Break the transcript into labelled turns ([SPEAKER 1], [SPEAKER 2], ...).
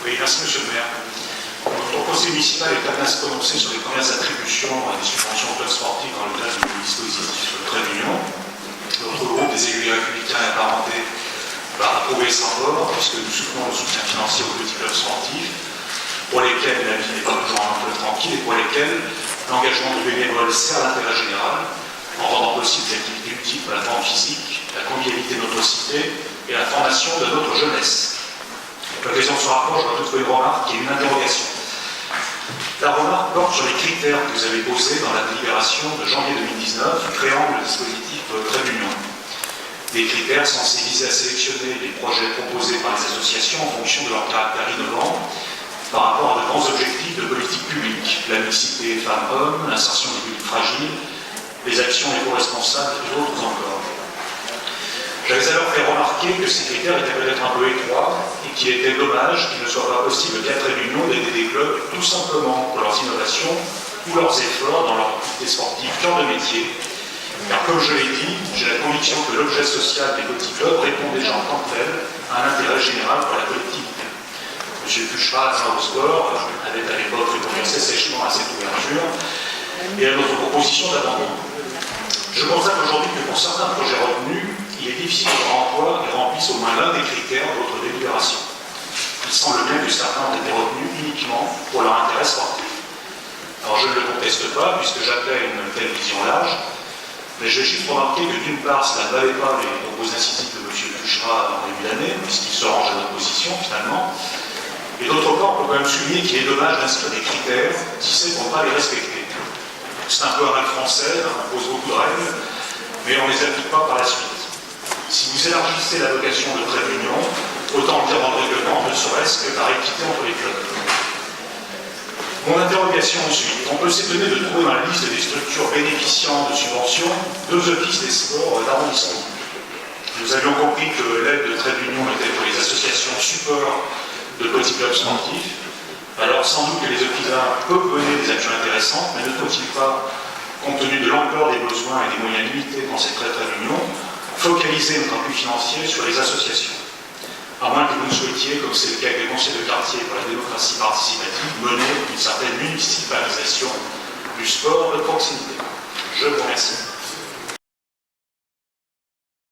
[SPEAKER 1] Oui, merci Monsieur le maire. Notre conseil municipal est amené à se prononcer sur les premières attributions à des subventions aux clubs sportifs dans le cadre du dispositif Trait d'Union. Notre groupe des élus républicains et apparentés va approuver sans vote, puisque nous soutenons le soutien financier aux petits clubs sportifs, pour lesquels la vie n'est pas toujours un peu tranquille et pour lesquels l'engagement du bénévole sert l'intérêt général en rendant possible des activités utiles pour la forme physique, la convivialité de notre cité et la formation de notre jeunesse. L'occasion de ce rapport, je dois toutefois une remarque qui est une interrogation. La remarque porte sur les critères que vous avez posés dans la délibération de janvier 2019 créant le dispositif Trait d'Union. Des critères censés viser à sélectionner les projets proposés par les associations en fonction de leur caractère innovant par rapport à de grands objectifs de politique publique, la mixité femmes-hommes, l'insertion des publics fragiles, les actions éco-responsables et d'autres encore. J'avais alors fait remarquer que ces critères étaient peut-être un peu étroits et qu'il était dommage qu'il ne soit pas possible qu'à Trait d'Union d'aider des clubs tout simplement pour leurs innovations ou leurs efforts dans leur activité sportive cœur de métier. Car comme je l'ai dit, j'ai la conviction que l'objet social des petits clubs répond déjà en tant que tel à un intérêt général pour la collectivité. M. Fuchera, à Saint-Sport, avait à l'époque répondu assez sèchement à cette ouverture et à notre proposition d'abandon. Je constate aujourd'hui que pour certains projets retenus, il est difficile de remploi et remplissent au moins l'un des critères de votre délibération. Il semble bien que certains ont été retenus uniquement pour leur intérêt sportif. Alors je ne le conteste pas, puisque j'appelle une telle vision large, mais je vais juste remarquer que d'une part, cela ne valait pas les propos incitatifs de M. Fuchera en début d'année, puisqu'il se range à notre position finalement, et d'autre part, on peut quand même souligner qu'il est dommage d'inscrire des critères si c'est pour ne pas les respecter. C'est un peu un mal français, on pose beaucoup de règles, mais on ne les applique pas par la suite. Si vous élargissez la vocation de Trait d'Union, autant le dire dans le règlement, ne serait-ce que par équité entre les clubs. Mon interrogation ensuite. On peut s'étonner de trouver dans la liste des structures bénéficiant de subventions deux offices des sports d'arrondissement. Nous avions compris que l'aide de Trait d'Union était pour les associations support de petits clubs sportifs. Alors sans doute que les offices peuvent mener des actions intéressantes, mais ne faut-il pas, compte tenu de l'ampleur des besoins et des moyens limités dans ces Trait d'Union, focaliser notre appui financier sur les associations, à moins que vous ne souhaitiez, comme c'est le cas avec les conseils de quartier pour la démocratie participative, mener une certaine municipalisation du sport de proximité. Je vous remercie.